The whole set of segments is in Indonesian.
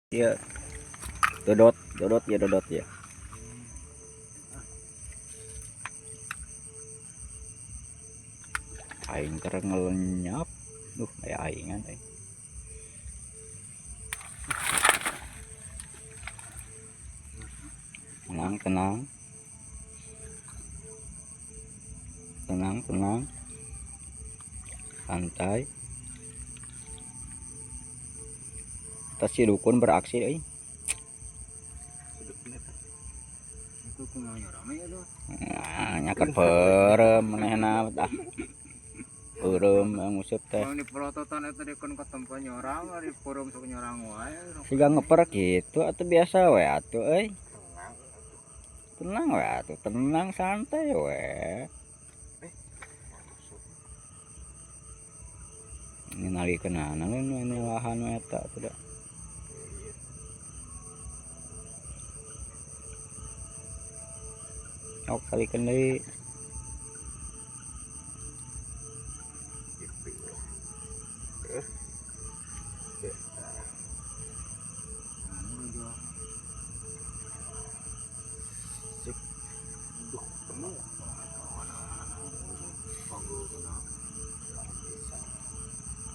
Iya, dodot, dodot ya, dodot ya. Aing kereng ngelenyap. Duh, kayak aingan aing. Tenang, tenang. Tenang, tenang. Santai. Tas si dukun beraksi euy. Nah, nyaket perem manehna tah. Perem nguseup teh. Di pelototan eta dikeun katempo nyorang, di forum sok nyorang wae. Siga ngeper kitu atuh biasa we atuh euy. Tenang we atuh, tenang santai we. Ini nali kenana ini lahan we eta atuh da. Ok kalikeun deui.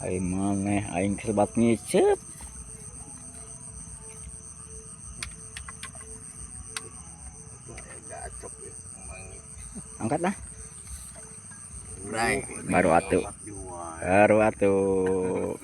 Aing maneh aing kesebat ngicep. Angkat lah. Baru atuh. Baru atuh.